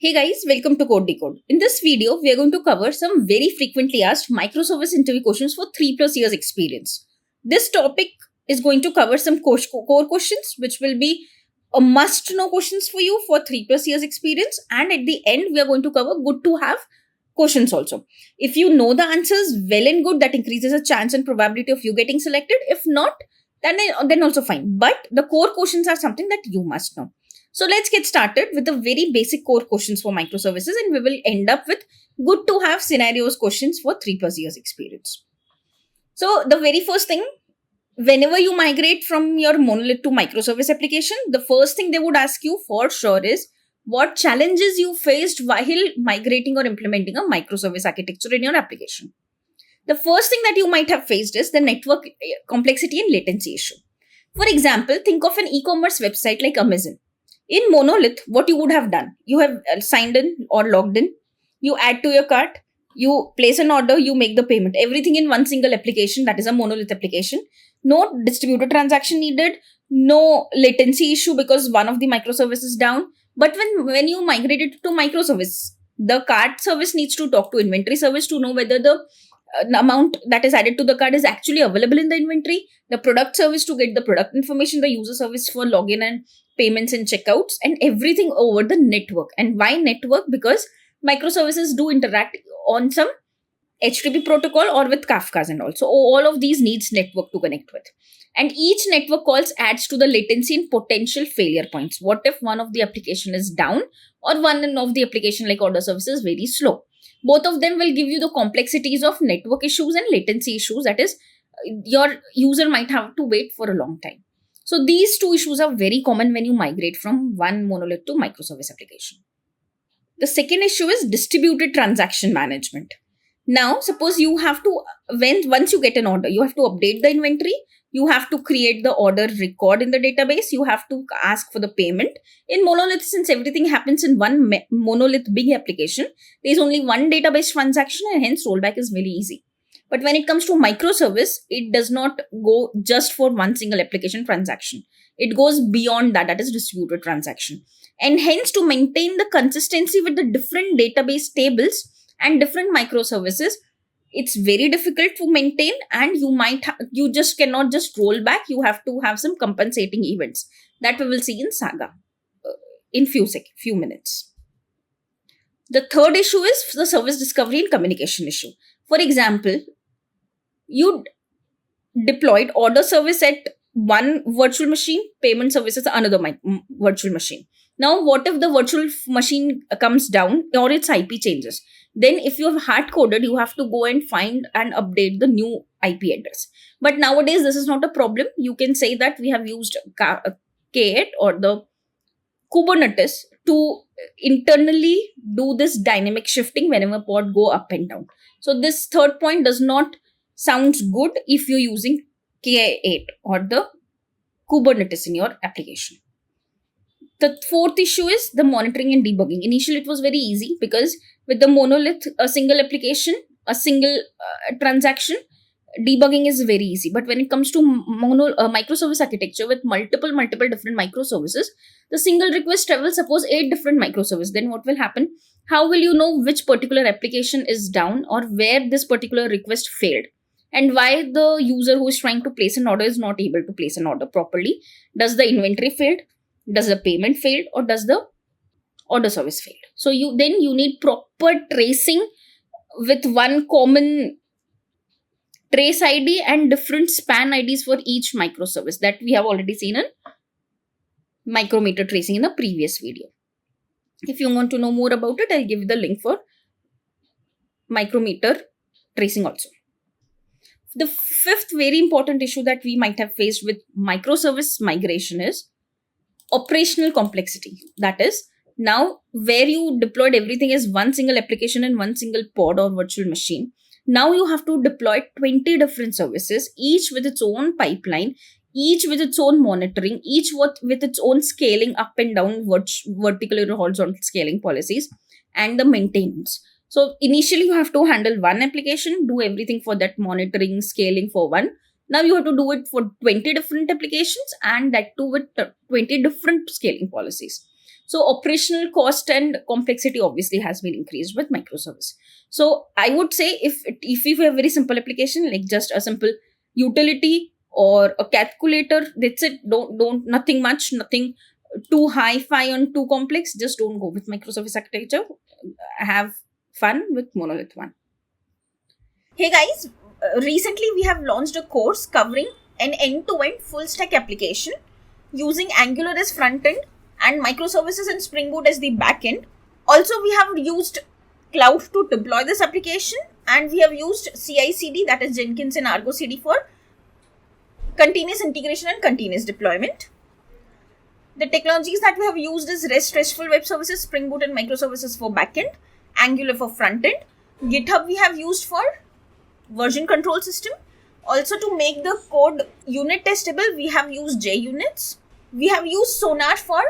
Hey guys, welcome to Code Decode. In this video, we are going to cover some very frequently asked microservice interview questions for 3+ years experience. This topic is going to cover some core questions, which will be a must know questions for you for 3+ years experience. And at the end, we are going to cover good to have questions also. If you know the answers, well and good, that increases the chance and probability of you getting selected. If not, then also fine. But the core questions are something that you must know. So let's get started with the very basic core questions for microservices, and we will end up with good to have scenarios questions for 3+ years experience. So the very first thing, whenever you migrate from your monolith to microservice application, the first thing they would ask you for sure is what challenges you faced while migrating or implementing a microservice architecture in your application. The first thing that you might have faced is the network complexity and latency issue. For example, think of an e-commerce website like Amazon. In monolith, what you would have done, you have signed in or logged in, you add to your cart, you place an order, you make the payment, everything in one single application. That is a monolith application. No distributed transaction needed, no latency issue because one of the microservices is down. But when you migrate it to microservice, the cart service needs to talk to inventory service to know whether the amount that is added to the cart is actually available in the inventory, the product service to get the product information, the user service for login and payments and checkouts, and everything over the network. And why network? Because microservices do interact on some HTTP protocol or with Kafkas and also all of these needs network to connect with. And each network calls adds to the latency and potential failure points. What if one of the application is down or one of the application like order service is very slow? Both of them will give you the complexities of network issues and latency issues. That is, your user might have to wait for a long time. So these two issues are very common when you migrate from one monolith to microservice application. The second issue is distributed transaction management. Now, suppose you have to, once you get an order, you have to update the inventory, you have to create the order record in the database, you have to ask for the payment. In monolith, since everything happens in one monolith big application, there is only one database transaction and hence rollback is very easy. But when it comes to microservice, it does not go just for one single application transaction. It goes beyond that, that is distributed transaction. And hence, to maintain the consistency with the different database tables and different microservices, it's very difficult to maintain, and you just cannot just roll back. You have to have some compensating events that we will see in Saga in few minutes. The third issue is the service discovery and communication issue. For example, you deployed order service at one virtual machine, payment services another virtual machine. Now, what if the virtual machine comes down or its IP changes? Then if you have hard coded, you have to go and find and update the new IP address. But nowadays, this is not a problem. You can say that we have used K8 or the Kubernetes to internally do this dynamic shifting whenever pod go up and down. So this third point does not sound good if you're using K8 or the Kubernetes in your application. The fourth issue is the monitoring and debugging. Initially, it was very easy because with the monolith, a single application, a single transaction, debugging is very easy. But when it comes to microservice architecture with multiple different microservices, the single request travels, suppose 8 different microservices. Then what will happen? How will you know which particular application is down or where this particular request failed? And why the user who is trying to place an order is not able to place an order properly? Does the inventory failed? Does the payment failed? Or does the order service failed? So you need proper tracing with one common trace ID and different span IDs for each microservice that we have already seen in micrometer tracing in the previous video. If you want to know more about it, I'll give you the link for micrometer tracing also. The fifth very important issue that we might have faced with microservice migration is operational complexity. That is, now where you deployed everything as one single application in one single pod or virtual machine, now you have to deploy 20 different services, each with its own pipeline, each with its own monitoring, each with its own scaling up and down vertical or horizontal scaling policies, and the maintenance. So initially you have to handle one application, do everything for that monitoring, scaling for one. Now you have to do it for 20 different applications, and that too with 20 different scaling policies. So operational cost and complexity obviously has been increased with microservice. So I would say if you have a very simple application, like just a simple utility or a calculator, that's it. Don't nothing much, nothing too hi-fi and too complex. Just don't go with microservice architecture. Have fun with monolith one. Hey guys, recently we have launched a course covering an end-to-end full-stack application using Angular as front-end and microservices and Spring Boot as the back-end. Also, we have used Cloud to deploy this application, and we have used CI/CD, that is Jenkins and Argo CD, for continuous integration and continuous deployment. The technologies that we have used is REST, RESTful web services, Spring Boot and microservices for backend, Angular for front-end. GitHub we have used for version control system. Also, to make the code unit testable, we have used JUnits. We have used Sonar for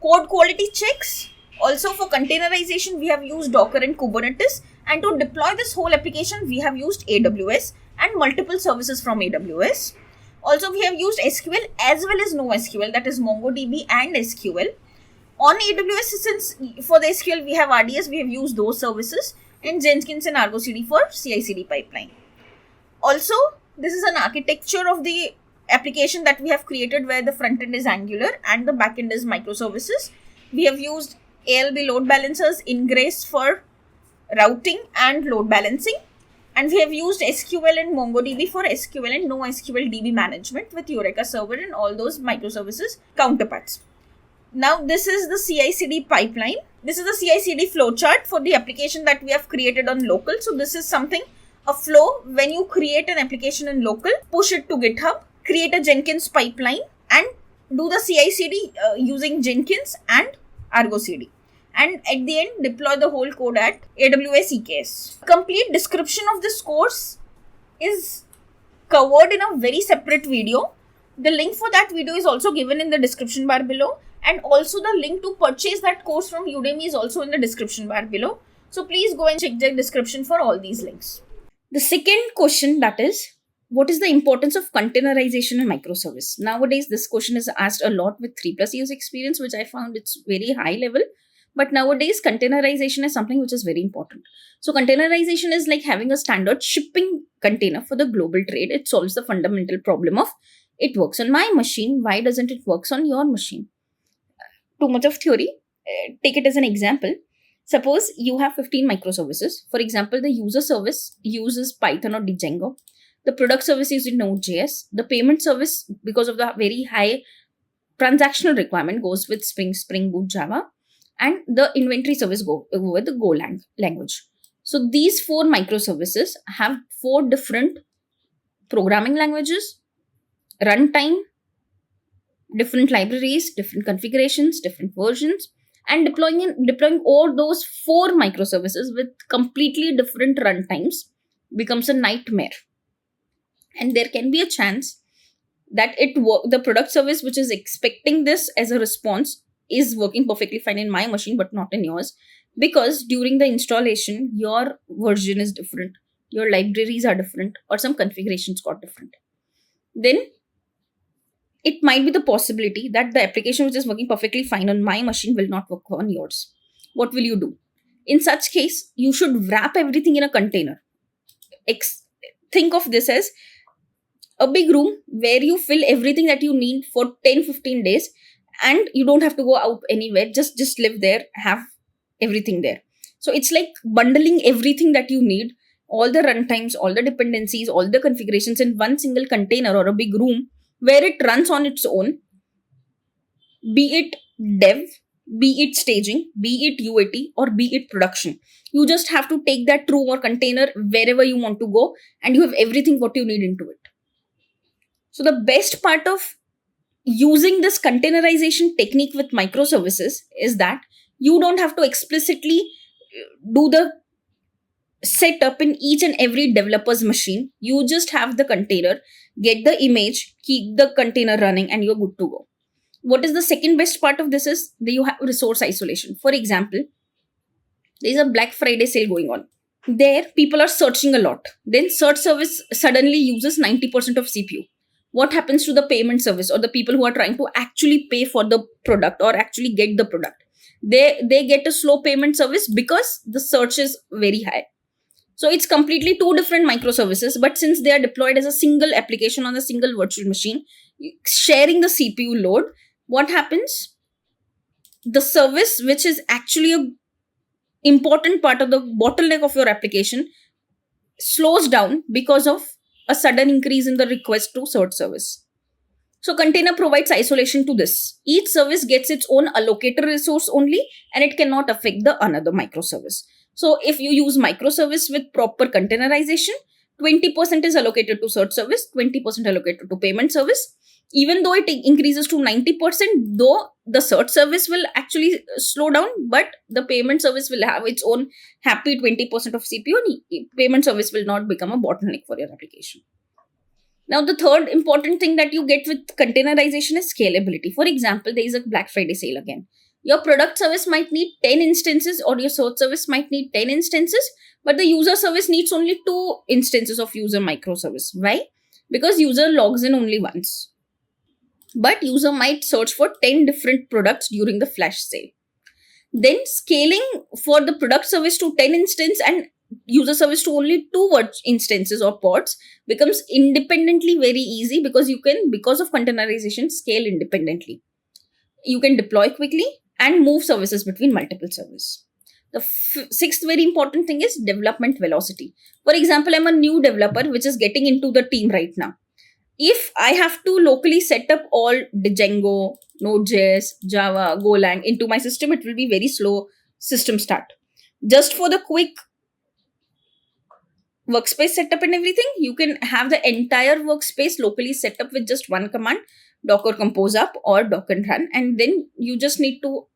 code quality checks. Also, for containerization, we have used Docker and Kubernetes. And to deploy this whole application, we have used AWS and multiple services from AWS. Also, we have used SQL as well as NoSQL, that is MongoDB and SQL. On AWS, since for the SQL we have RDS, we have used those services, and Jenkins and Argo CD for CI/CD pipeline. Also, this is an architecture of the application that we have created where the front end is Angular and the back end is microservices. We have used ALB load balancers, Ingress for routing and load balancing. And we have used SQL and MongoDB for SQL and NoSQL DB management with Eureka Server and all those microservices counterparts. Now, this is the CI/CD pipeline. This is the CI/CD flowchart for the application that we have created on local. So this is something, a flow when you create an application in local, push it to GitHub, create a Jenkins pipeline, and do the CI/CD using Jenkins and Argo CD. And at the end, deploy the whole code at AWS EKS. Complete description of this course is covered in a very separate video. The link for that video is also given in the description bar below. And also the link to purchase that course from Udemy is also in the description bar below. So please go and check the description for all these links. The second question, that is, what is the importance of containerization in microservice? Nowadays, this question is asked a lot with 3+ years experience, which I found it's very high level. But nowadays, containerization is something which is very important. So containerization is like having a standard shipping container for the global trade. It solves the fundamental problem of it works on my machine. Why doesn't it work on your machine? Too much of theory. Take it as an example. Suppose you have 15 microservices. For example, the user service uses Python or Django. The product service uses Node.js. The payment service, because of the very high transactional requirement, goes with Spring Boot Java. And the inventory service go with the Golang language. So these 4 microservices have 4 different programming languages, runtime, different libraries, different configurations, different versions, and deploying all those 4 microservices with completely different runtimes becomes a nightmare. And there can be a chance that the product service which is expecting this as a response is working perfectly fine in my machine but not in yours, because during the installation your version is different, your libraries are different, or some configurations got different. Then it might be the possibility that the application which is working perfectly fine on my machine will not work on yours. What will you do? In such case, you should wrap everything in a container. Think of this as a big room where you fill everything that you need for 10-15 days, and you don't have to go out anywhere. Just live there, have everything there. So it's like bundling everything that you need, all the runtimes, all the dependencies, all the configurations in one single container or a big room where it runs on its own, be it dev, be it staging, be it UAT, or be it production. You just have to take that room or container wherever you want to go, and you have everything what you need into it. So the best part of using this containerization technique with microservices is that you don't have to explicitly do the setup in each and every developer's machine. You just have the container, get the image, keep the container running, and you're good to go. What is the second best part of this is that you have resource isolation. For example, there is a Black Friday sale going on. There, people are searching a lot. Then search service suddenly uses 90% of CPU. What happens to the payment service or the people who are trying to actually pay for the product or actually get the product? they get a slow payment service because the search is very high. So it's completely two different microservices, but since they are deployed as a single application on a single virtual machine, sharing the CPU load, what happens? The service, which is actually a important part of the bottleneck of your application, slows down because of a sudden increase in the request to search service. So container provides isolation to this. Each service gets its own allocated resource only, and it cannot affect the another microservice. So if you use microservice with proper containerization, 20% is allocated to search service, 20% allocated to payment service. Even though it increases to 90%, though the search service will actually slow down, but the payment service will have its own happy 20% of CPU, and payment service will not become a bottleneck for your application. Now, the third important thing that you get with containerization is scalability. For example, there is a Black Friday sale again. Your product service might need 10 instances, or your search service might need 10 instances, but the user service needs only 2 instances of user microservice. Why? Because user logs in only once. But user might search for 10 different products during the flash sale. Then scaling for the product service to 10 instance and user service to only 2 instances or pods becomes independently very easy, because you can, because of containerization, scale independently. You can deploy quickly and move services between multiple servers. The sixth very important thing is development velocity. For example, I'm a new developer which is getting into the team right now. If I have to locally set up all Django, Node.js, Java, Golang into my system, it will be very slow system start. Just for the quick workspace setup and everything, you can have the entire workspace locally set up with just one command, Docker Compose up or Docker run, and then you just need to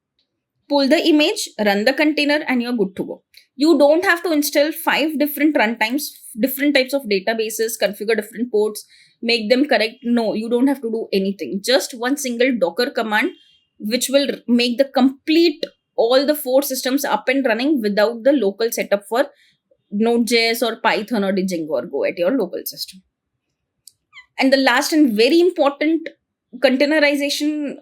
pull the image, run the container, and you're good to go. You don't have to install 5 different runtimes, different types of databases, configure different ports, make them correct. No, you don't have to do anything. Just one single Docker command, which will make the complete all the 4 systems up and running without the local setup for Node.js or Python or Django or Go at your local system. And the last and very important containerization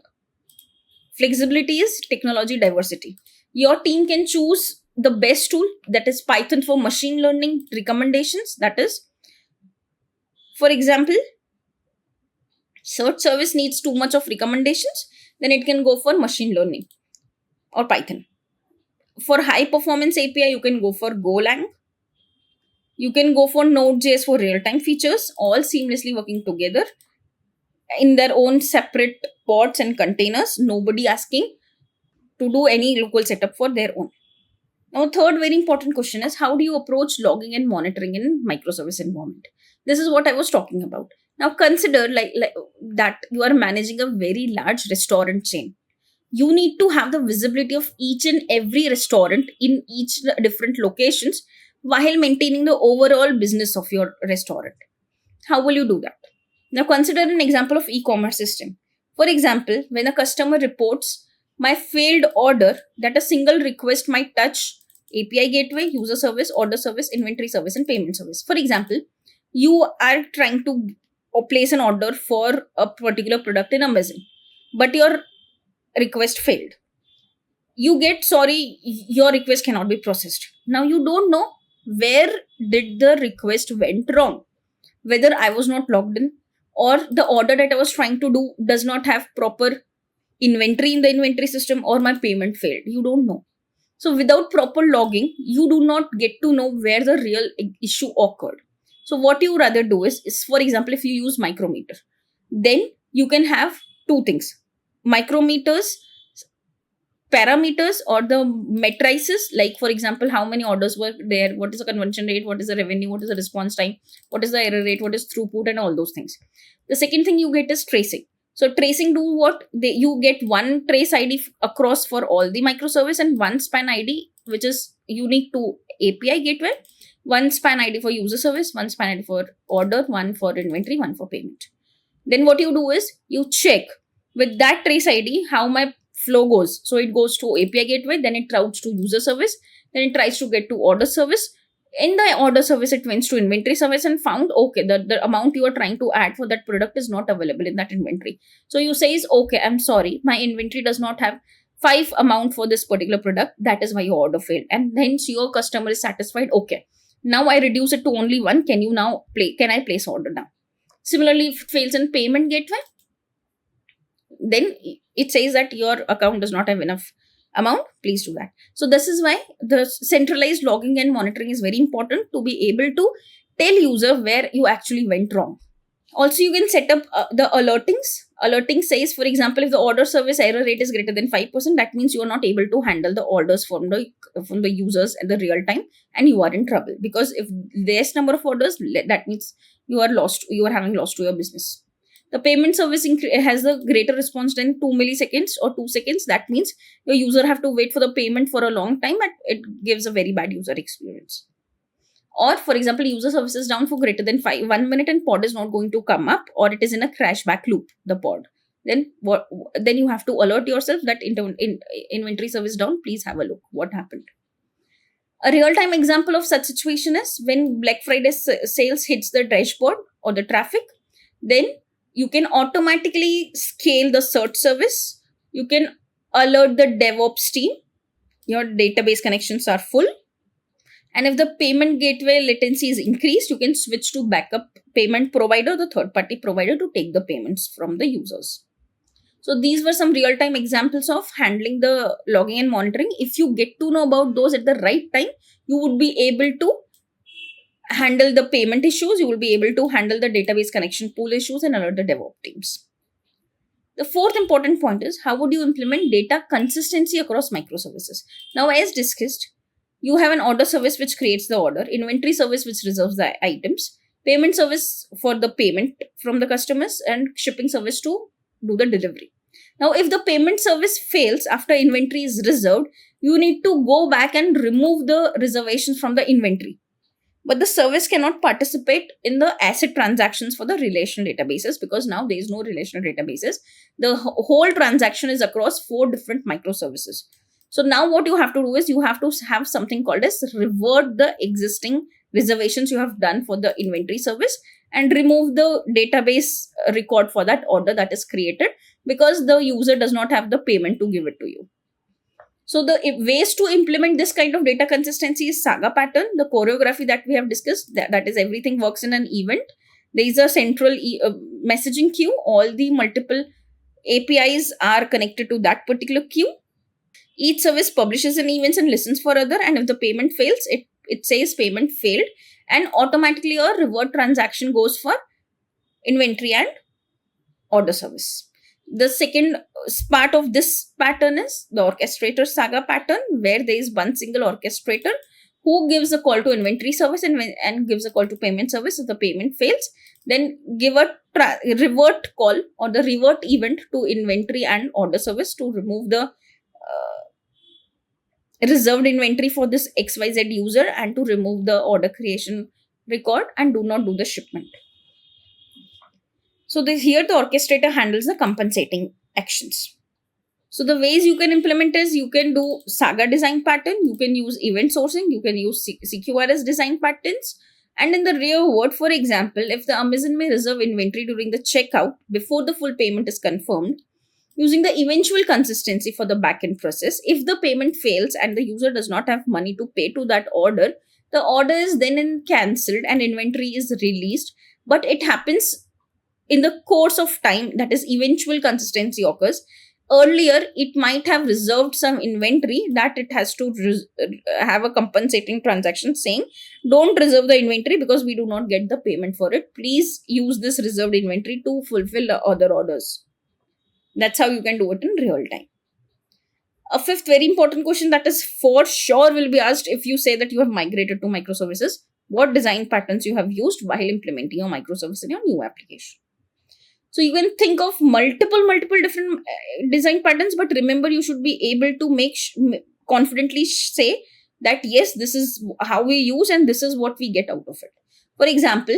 flexibility is technology diversity. Your team can choose the best tool, that is Python for machine learning recommendations. That is, for example, search service needs too much of recommendations, then it can go for machine learning or Python. For high performance API, you can go for Golang. You can go for Node.js for real-time features, all seamlessly working together in their own separate pods and containers, nobody asking to do any local setup for their own. Now, third very important question is, how do you approach logging and monitoring in microservice environment? This is what I was talking about. Now, consider like that you are managing a very large restaurant chain. You need to have the visibility of each and every restaurant in each different locations while maintaining the overall business of your restaurant. How will you do that? Now, consider an example of e-commerce system. For example, when a customer reports my failed order, that a single request might touch API gateway, user service, order service, inventory service, and payment service. For example, you are trying to place an order for a particular product in Amazon, but your request failed. You get, sorry, your request cannot be processed. Now, you don't know where did the request went wrong, whether I was not logged in, or the order that I was trying to do does not have proper inventory in the inventory system, or my payment failed. You don't know. So without proper logging, you do not get to know where the real issue occurred. So what you rather do is, for example, if you use micrometer, then you can have 2 things. Micrometers, parameters, or the matrices, like for example, how many orders were there, what is the conversion rate, what is the revenue, what is the response time, what is the error rate, what is throughput, and all those things. The second thing you get is tracing. So tracing do what? You get one trace ID across for all the microservice, and one span ID which is unique to API gateway, one span ID for user service, one span ID for order, one for inventory, one for payment. Then what you do is you check with that trace ID how my flow goes. So it goes to API gateway, then it routes to user service, then it tries to get to order service. In the order service, it went to inventory service and found, okay, the amount you are trying to add for that product is not available in that inventory. So you say, okay, I'm sorry, my inventory does not have 5 amount for this particular product, that is why your order failed, and hence your customer is satisfied. Okay, now I reduce it to only 1. Can I place order now? Similarly, if it fails in payment gateway, then it says that your account does not have enough amount, please do that. So this is why the centralized logging and monitoring is very important, to be able to tell user where you actually went wrong. Also, you can set up the alertings. Alerting says, for example, if the order service error rate is greater than 5%, that means you are not able to handle the orders from the users at the real time, and you are in trouble. Because if less number of orders, that means you are having loss to your business. The payment service has a greater response than 2 milliseconds or 2 seconds. That means your user have to wait for the payment for a long time, and it gives a very bad user experience. Or, for example, user service is down for greater than 1 minute and pod is not going to come up, or it is in a crashback loop, the pod. Then you have to alert yourself that inventory service down. Please have a look what happened. A real-time example of such situation is when Black Friday sales hits the dashboard or the traffic. Then you can automatically scale the search service. You can alert the DevOps team. Your database connections are full. And if the payment gateway latency is increased, you can switch to backup payment provider, the third-party provider, to take the payments from the users. So these were some real-time examples of handling the logging and monitoring. If you get to know about those at the right time, you would be able to handle the payment issues. You will be able to handle the database connection pool issues and alert the DevOps teams. The fourth important point is, how would you implement data consistency across microservices? Now, as discussed, you have an order service which creates the order, inventory service which reserves the items, payment service for the payment from the customers, and shipping service to do the delivery. Now, if the payment service fails after inventory is reserved, you need to go back and remove the reservations from the inventory. But the service cannot participate in the asset transactions for the relational databases, because now there is no relational databases. The whole transaction is across 4 different microservices. So now what you have to do is, you have to have something called as revert the existing reservations you have done for the inventory service and remove the database record for that order that is created, because the user does not have the payment to give it to you. So the ways to implement this kind of data consistency is Saga pattern, the choreography that we have discussed, that is everything works in an event. There is a central messaging queue. All the multiple APIs are connected to that particular queue. Each service publishes an event and listens for other, and if the payment fails, it says payment failed, and automatically a revert transaction goes for inventory and order service. The second part of this pattern is the orchestrator Saga pattern, where there is one single orchestrator who gives a call to inventory service and gives a call to payment service. If the payment fails, then give a revert call or the revert event to inventory and order service to remove the reserved inventory for this XYZ user and to remove the order creation record and do not do the shipment. So here the orchestrator handles the compensating actions. So the ways you can implement is, you can do Saga design pattern, you can use event sourcing, you can use CQRS design patterns. And in the real world, for example, if the Amazon may reserve inventory during the checkout before the full payment is confirmed, using the eventual consistency for the backend process, if the payment fails and the user does not have money to pay to that order, the order is then cancelled and inventory is released. But it happens in the course of time, that is eventual consistency occurs. Earlier, it might have reserved some inventory that it has to have a compensating transaction saying, don't reserve the inventory because we do not get the payment for it. Please use this reserved inventory to fulfill the other orders. That's how you can do it in real time. A fifth very important question that is for sure will be asked if you say that you have migrated to microservices. What design patterns you have used while implementing your microservice in your new application? So you can think of multiple different design patterns, but remember, you should be able to confidently say that yes, this is how we use and this is what we get out of it. For example,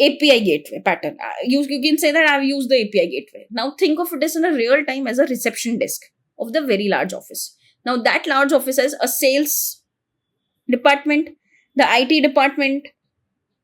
API gateway pattern. You can say that I've used the API gateway. Now think of it as in a real time as a reception desk of the very large office. Now that large office has a sales department, the IT department,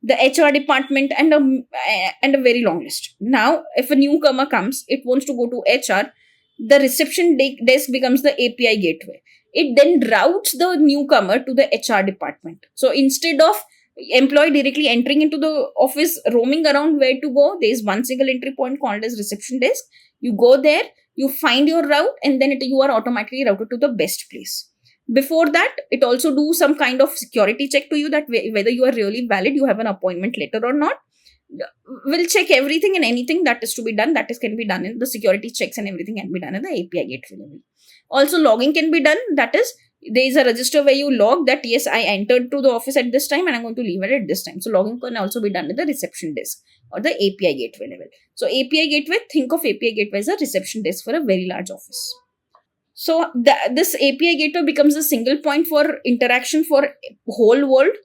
the HR department, and a very long list. Now, if a newcomer comes, it wants to go to HR. The reception desk becomes the API gateway. It then routes the newcomer to the HR department. So instead of employee directly entering into the office, roaming around where to go, there is one single entry point called as reception desk. You go there, you find your route, and then you are automatically routed to the best place. Before that, it also do some kind of security check to you that whether you are really valid, you have an appointment letter or not. Will check everything and anything that is to be done, that is can be done in the security checks, and everything can be done in the API gateway level. Also, logging can be done. That is, there is a register where you log that yes, I entered to the office at this time and I'm going to leave it at this time. So logging can also be done at the reception desk or the API gateway level. So API gateway, think of API gateway as a reception desk for a very large office. So this API gateway becomes a single point for interaction for whole world.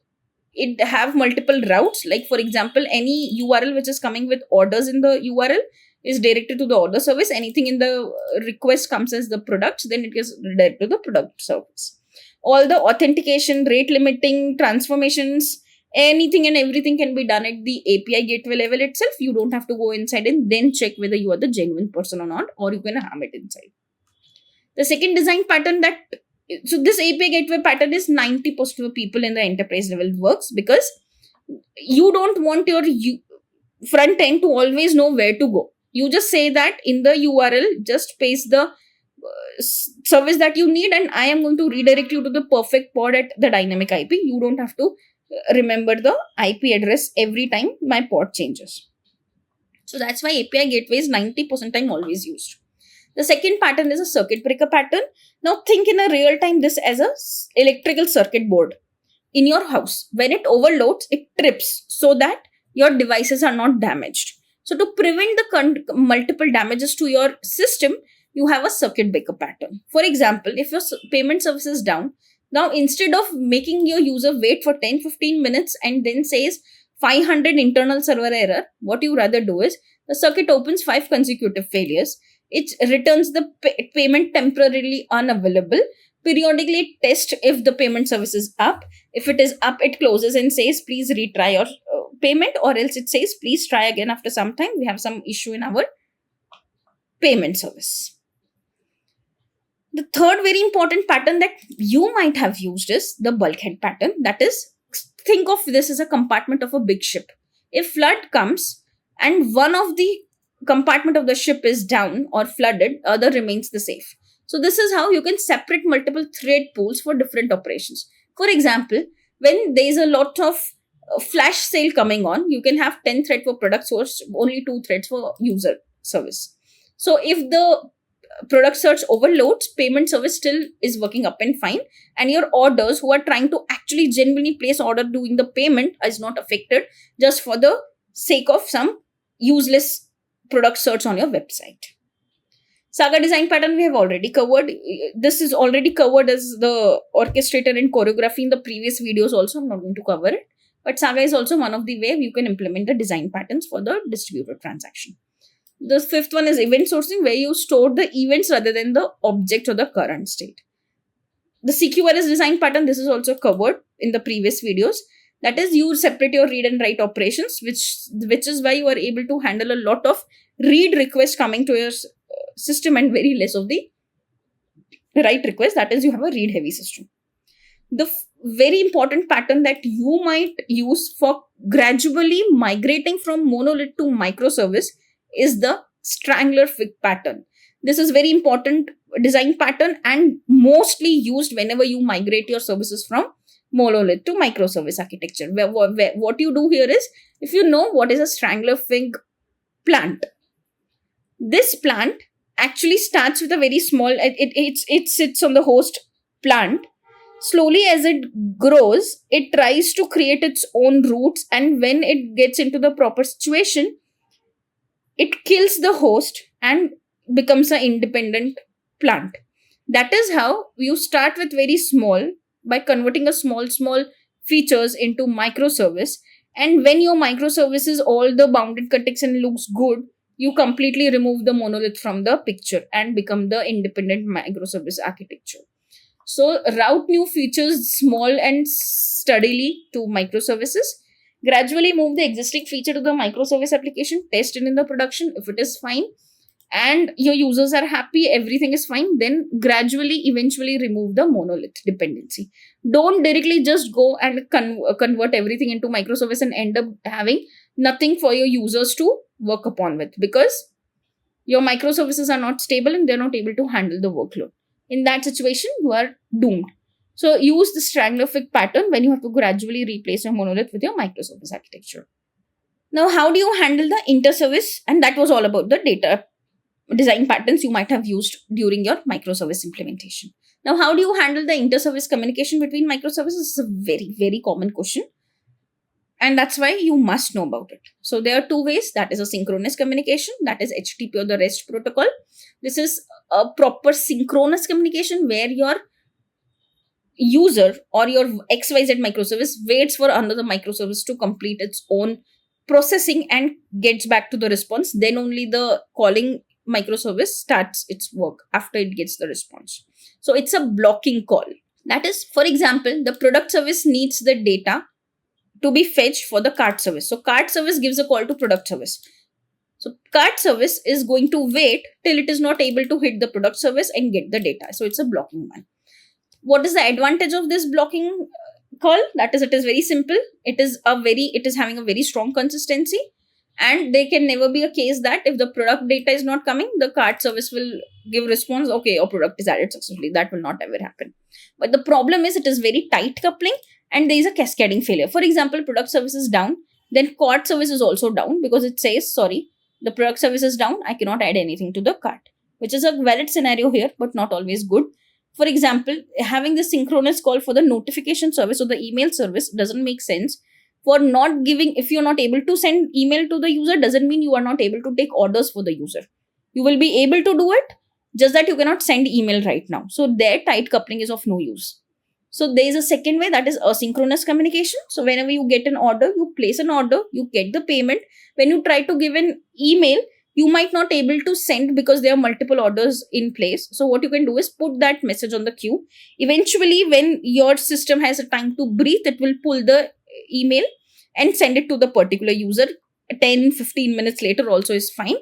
It have multiple routes. Like for example, any URL which is coming with orders in the URL is directed to the order service. Anything in the request comes as the products, then it is directed to the product service. All the authentication, rate limiting, transformations, anything and everything can be done at the API gateway level itself. You don't have to go inside and then check whether you are the genuine person or not, or you can ham it inside. The second design pattern so this API gateway pattern is 90% of people in the enterprise level works, because you don't want your front end to always know where to go. You just say that in the URL, just paste the service that you need, and I am going to redirect you to the perfect pod at the dynamic IP. You don't have to remember the IP address every time my pod changes. So that's why API gateway is 90% time always used. The second pattern is a circuit breaker pattern. Now think in a real time this as a electrical circuit board in your house. When it overloads, it trips so that your devices are not damaged. So to prevent the multiple damages to your system, you have a circuit breaker pattern. For example, if your payment service is down, now instead of making your user wait for 10-15 minutes and then says 500 internal server error, what you rather do is the circuit opens 5 consecutive failures. It returns the payment temporarily unavailable. Periodically test if the payment service is up. If it is up, it closes and says, please retry your payment, or else it says, please try again after some time. We have some issue in our payment service. The third very important pattern that you might have used is the bulkhead pattern. That is, think of this as a compartment of a big ship. If flood comes and one of the compartment of the ship is down or flooded, other remains the safe. So this is how you can separate multiple thread pools for different operations. For example, when there is a lot of flash sale coming on, you can have 10 threads for product source, only 2 threads for user service. So if the product search overloads, payment service still is working up and fine, and your orders who are trying to actually genuinely place order doing the payment is not affected just for the sake of some useless product search on your website. Saga design pattern we have already covered. This is already covered as the orchestrator and choreography in the previous videos also. I'm not going to cover it. But Saga is also one of the way you can implement the design patterns for the distributed transaction. The fifth one is event sourcing, where you store the events rather than the object or the current state. The CQRS design pattern, this is also covered in the previous videos. That is, you separate your read and write operations, which is why you are able to handle a lot of read requests coming to your system and very less of the write requests. That is, you have a read heavy system. The very important pattern that you might use for gradually migrating from monolith to microservice is the strangler fig pattern. This is very important design pattern and mostly used whenever you migrate your services from monolith to microservice architecture. What you do here is, if you know what is a strangler fig plant, this plant actually starts with a very small, it sits on the host plant. Slowly as it grows, it tries to create its own roots, and when it gets into the proper situation, it kills the host and becomes an independent plant. That is how you start with very small by converting a small features into microservice, and when your microservices all the bounded context and looks good, you completely remove the monolith from the picture and become the independent microservice architecture. So route new features small and steadily to microservices. Gradually move the existing feature to the microservice application, test it in the production. If it is fine, and your users are happy, everything is fine, then gradually, eventually remove the monolith dependency. Don't directly just go and convert everything into microservice and end up having nothing for your users to work upon with, because your microservices are not stable and they're not able to handle the workload. In that situation, you are doomed. So use the strangler fig pattern when you have to gradually replace your monolith with your microservice architecture. Now, how do you handle the inter-service? And that was all about the data design patterns you might have used during your microservice implementation. Now, how do you handle the inter-service communication between microservices? Is a very, very common question. And that's why you must know about it. So there are two ways. That is a synchronous communication. That is HTTP or the REST protocol. This is a proper synchronous communication where your user or your XYZ microservice waits for another microservice to complete its own processing and gets back to the response. Then only the calling microservice starts its work after it gets the response. So it's a blocking call. That is, for example, the product service needs the data to be fetched for the cart service. So cart service gives a call to product service. So cart service is going to wait till it is not able to hit the product service and get the data. So it's a blocking one. What is the advantage of this blocking call? That is, it is very simple. It is having a very strong consistency, and there can never be a case that if the product data is not coming, the cart service will give response, okay, your product is added successfully. That will not ever happen. But the problem is it is very tight coupling and there is a cascading failure. For example, product service is down, then cart service is also down because it says, sorry, the product service is down, I cannot add anything to the cart, which is a valid scenario here, but not always good. For example, having the synchronous call for the notification service or the email service doesn't make sense. For not giving, if you're not able to send email to the user, doesn't mean you are not able to take orders for the user. You will be able to do it, just that you cannot send email right now. So their tight coupling is of no use. So there is a second way, that is asynchronous communication. So whenever you get an order, you place an order, you get the payment. When you try to give an email, you might not able to send because there are multiple orders in place. So what you can do is put that message on the queue. Eventually, when your system has a time to breathe, it will pull the email and send it to the particular user. 10-15 minutes later also is fine.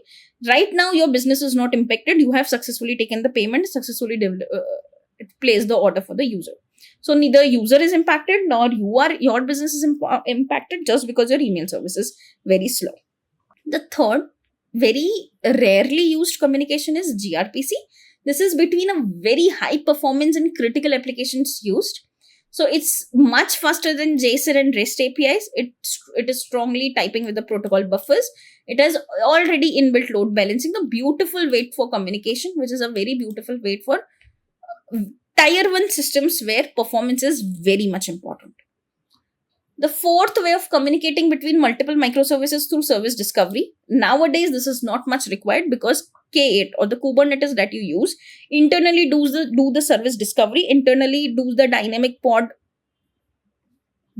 Right now, your business is not impacted. You have successfully taken the payment, successfully placed the order for the user. So neither user is impacted nor your business is impacted just because your email service is very slow. The third very rarely used communication is gRPC. This is between a very high performance and critical applications used. So it's much faster than JSON and REST APIs. It is strongly typing with the protocol buffers. It has already inbuilt load balancing, the beautiful way for communication, which is a very beautiful way for tier 1 systems where performance is very much important. The fourth way of communicating between multiple microservices through service discovery. Nowadays, this is not much required because K8 or the Kubernetes that you use internally do the service discovery, internally do the dynamic pod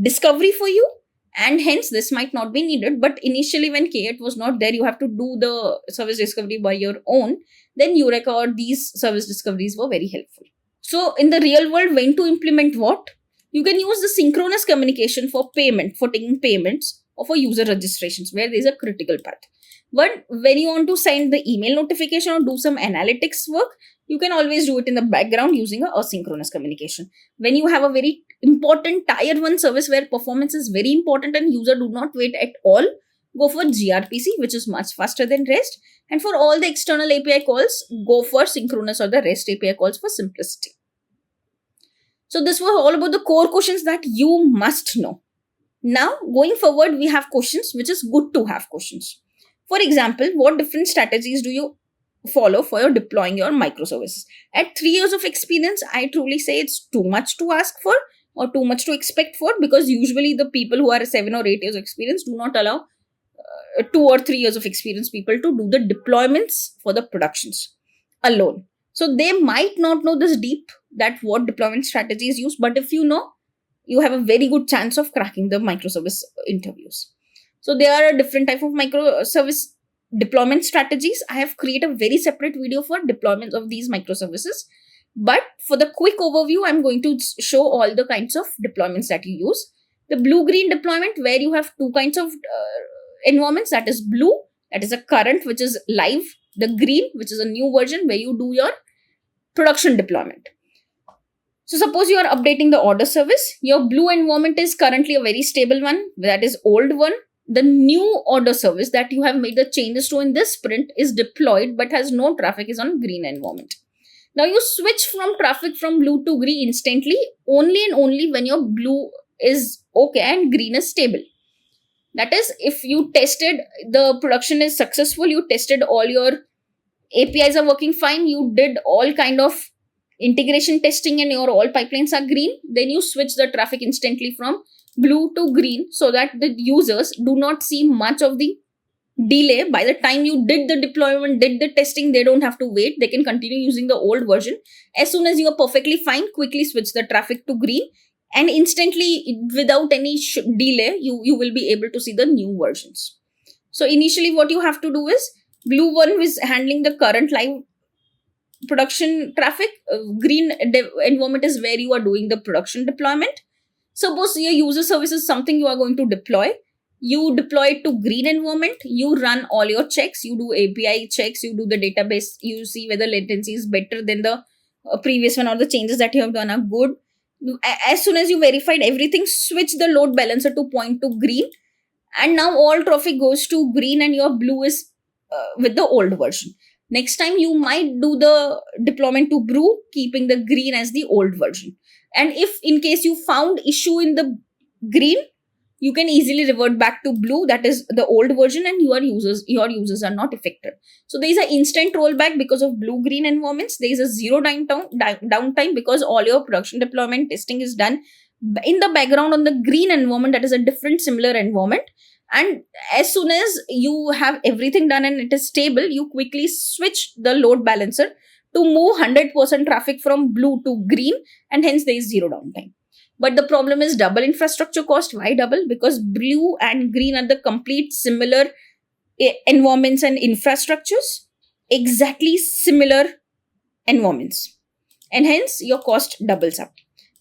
discovery for you, and hence this might not be needed. But initially when K8 was not there, you have to do the service discovery by your own. Then Eureka or these service discoveries were very helpful. So in the real world, when to implement what? You can use the synchronous communication for payment, for taking payments or for user registrations where there is a critical path. But when you want to send the email notification or do some analytics work, you can always do it in the background using a asynchronous communication. When you have a very important tier 1 service where performance is very important and user do not wait at all, go for gRPC, which is much faster than REST. And for all the external API calls, go for synchronous or the REST API calls for simplicity. So this was all about the core questions that you must know. Now, going forward, we have questions, which is good to have questions. For example, what different strategies do you follow for your deploying your microservices? At 3 years of experience, I truly say it's too much to ask for or too much to expect for, because usually the people who are 7 or 8 years of experience do not allow 2 or 3 years of experience people to do the deployments for the productions alone. So they might not know this deep, that what deployment strategy is used, but if you know, you have a very good chance of cracking the microservice interviews. So there are different type of microservice deployment strategies. I have created a very separate video for deployment of these microservices. But for the quick overview, I'm going to show all the kinds of deployments that you use. The blue-green deployment, where you have two kinds of environments. That is blue, that is a current which is live The green, which is a new version where you do your production deployment. So suppose you are updating the order service. Your blue environment is currently a very stable one, that is old one. The new order service that you have made the changes to in this sprint is deployed but has no traffic, is on green environment. Now you switch from traffic from blue to green instantly, only and only when your blue is okay and green is stable. That is, if you tested the production is successful, you tested all your APIs are working fine, you did all kind of integration testing and your all pipelines are green, then you switch the traffic instantly from blue to green so that the users do not see much of the delay. By the time you did the deployment, did the testing, they don't have to wait. They can continue using the old version. As soon as you are perfectly fine, quickly switch the traffic to green and instantly, without any delay, you will be able to see the new versions. So initially what you have to do is, blue one is handling the current live production traffic. Green environment is where you are doing the production deployment. Suppose your user service is something you are going to deploy. You deploy it to green environment. You run all your checks. You do API checks. You do the database. You see whether latency is better than the previous one or the changes that you have done are good. As soon as you verified everything, switch the load balancer to point to green. And now all traffic goes to green and your blue is with the old version. Next time you might do the deployment to blue, keeping the green as the old version. And if in case you found issue in the green, you can easily revert back to blue, that is the old version, and your users are not affected. So there is an instant rollback because of blue-green environments. There is a zero downtime because all your production deployment testing is done in the background on the green environment, that is a different similar environment. And as soon as you have everything done and it is stable, you quickly switch the load balancer to move 100% traffic from blue to green, and hence there is zero downtime. But the problem is double infrastructure cost. Why double? Because blue and green are the complete similar environments and infrastructures, exactly similar environments, and hence your cost doubles up.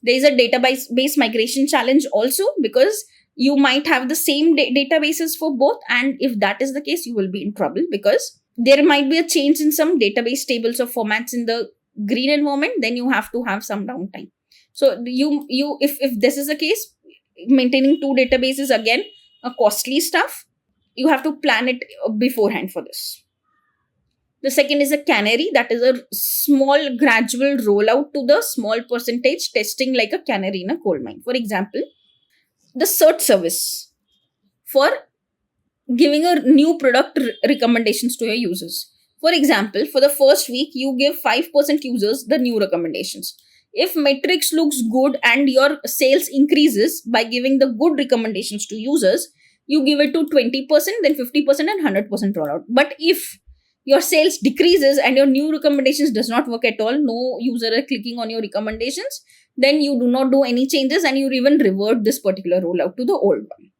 There is a database migration challenge also, because you might have the same databases for both, and if that is the case, you will be in trouble because there might be a change in some database tables or formats in the green environment. Then you have to have some downtime. So if this is the case, maintaining two databases, again a costly stuff. You have to plan it beforehand for this. The second is a canary, that is a small gradual rollout to the small percentage testing, like a canary in a coal mine. For example, the search service for giving a new product recommendations to your users. For example, for the first week, you give 5% users the new recommendations. If metrics looks good and your sales increases by giving the good recommendations to users, you give it to 20%, then 50% and 100% rollout. But if your sales decreases and your new recommendations does not work at all, no user are clicking on your recommendations, then you do not do any changes and you even revert this particular rollout to the old one.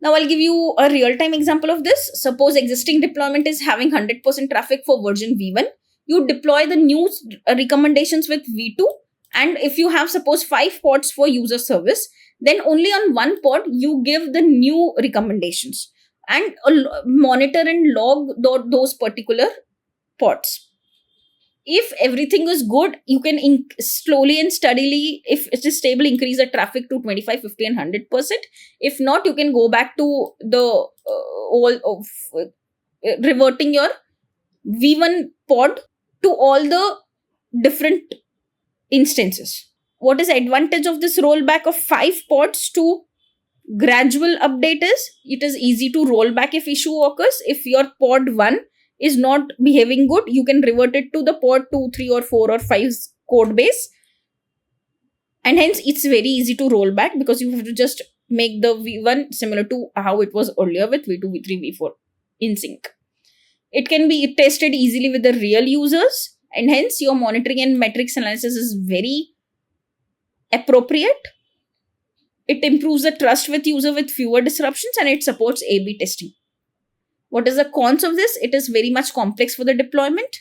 Now I'll give you a real-time example of this. Suppose existing deployment is having 100% traffic for version V1. You deploy the new recommendations with V2, and if you have suppose 5 pods for user service, then only on one pod you give the new recommendations and monitor and log those particular pods. If everything is good, you can slowly and steadily, if it is stable, increase the traffic to 25, 50 and 100%. If not, you can go back to the reverting your V1 pod to all the different instances. What is the advantage of this rollback of 5 pods to gradual update is, it is easy to roll back if issue occurs. If your pod 1 is not behaving good, you can revert it to the pod 2, 3 or 4 or 5 code base. And hence it's very easy to roll back because you have to just make the V1 similar to how it was earlier with V2, V3, V4 in sync. It can be tested easily with the real users, and hence your monitoring and metrics analysis is very appropriate. It improves the trust with user with fewer disruptions, and it supports A/B testing. What is the cons of this? It is very much complex for the deployment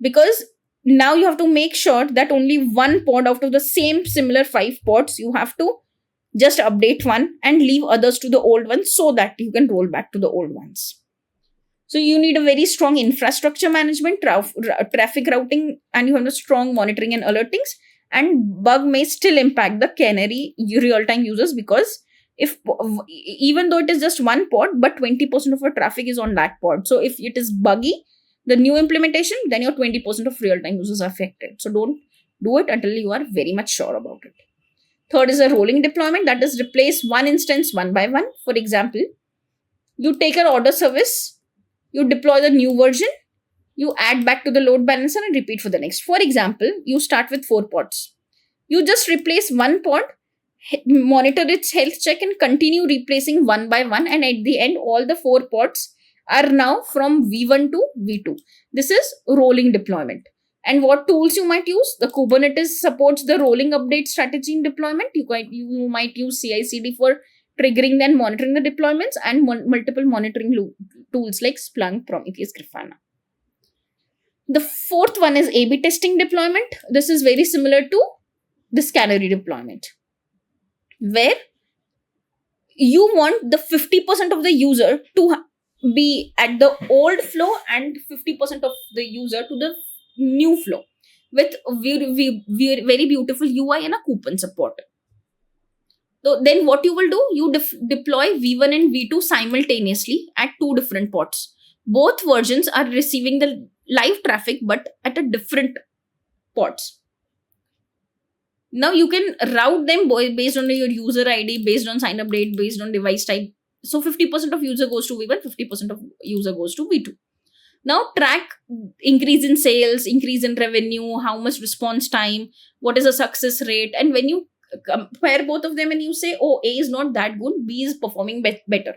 because now you have to make sure that only one pod out of the same similar 5 pods, you have to just update one and leave others to the old ones so that you can roll back to the old ones. So you need a very strong infrastructure management, traffic routing, and you have a strong monitoring and alertings. And bug may still impact the canary real-time users, because if even though it is just one pod, but 20% of our traffic is on that pod. So if it is buggy, the new implementation, then your 20% of real-time users are affected. So don't do it until you are very much sure about it. Third is a rolling deployment, that is replace one instance one by one. For example, you take an order service, you deploy the new version, you add back to the load balancer and repeat for the next. For example, you start with 4 pods. You just replace one pod, monitor its health check, and continue replacing one by one. And at the end, all the 4 pods are now from V1 to V2. This is rolling deployment. And what tools you might use? The Kubernetes supports the rolling update strategy in deployment. You might use CI/CD for triggering and monitoring the deployments, and multiple monitoring tools like Splunk, Prometheus, Grafana. The fourth one is A/B testing deployment. This is very similar to this canary deployment, where you want the 50% of the user to be at the old flow and 50% of the user to the new flow, with very beautiful UI and a coupon support. So then what you will do, you deploy V1 and V2 simultaneously at 2 different pods. Both versions are receiving the live traffic, but at a different pods. Now you can route them based on your user ID, based on sign up date, based on device type. So 50% of user goes to V1, 50% of user goes to V2. Now track increase in sales, increase in revenue, how much response time, what is the success rate. And when you compare both of them and you say, oh, A is not that good, B is performing better,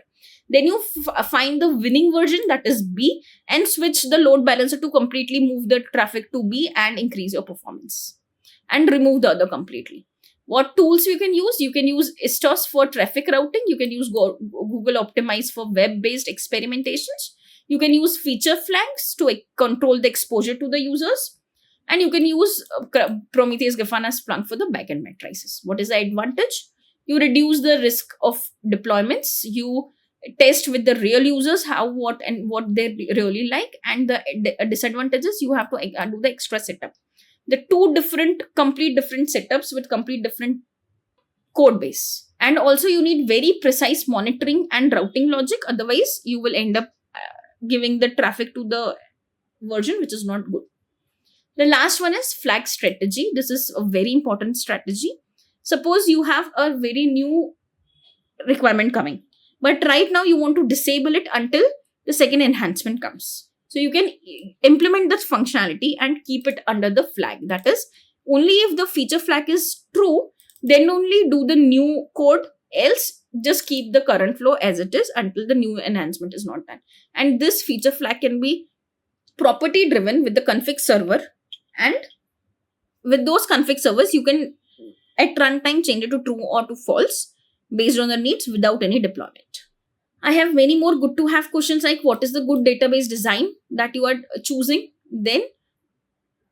then you find the winning version, that is B, and switch the load balancer to completely move the traffic to B and increase your performance, and remove the other completely. What tools you can use? You can use Istos for traffic routing. You can use Google Optimize for web-based experimentations. You can use feature flags to control the exposure to the users. And you can use Prometheus, Grafana, Splunk for the backend matrices. What is the advantage? You reduce the risk of deployments. You test with the real users what they really like. And the disadvantages, you have to do the extra setup. The 2 complete different setups with complete different code base. And also you need very precise monitoring and routing logic. Otherwise, you will end up giving the traffic to the version which is not good. The last one is flag strategy. This is a very important strategy. Suppose you have a very new requirement coming, but right now you want to disable it until the second enhancement comes. So you can implement this functionality and keep it under the flag. That is, only if the feature flag is true, then only do the new code, else just keep the current flow as it is until the new enhancement is not done. And this feature flag can be property driven with the config server, and with those config servers, you can at runtime change it to true or to false based on the needs without any deployment. I have many more good to have questions, like what is the good database design that you are choosing? Then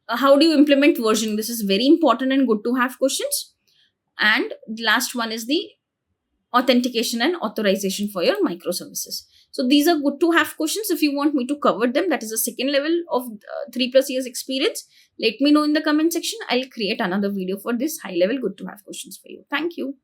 how do you implement versioning? This is very important and good to have questions. And the last one is the authentication and authorization for your microservices. So these are good to have questions. If you want me to cover them, that is the second level of 3+ years experience, let me know in the comment section. I'll create another video for this high level good to have questions for you. Thank you.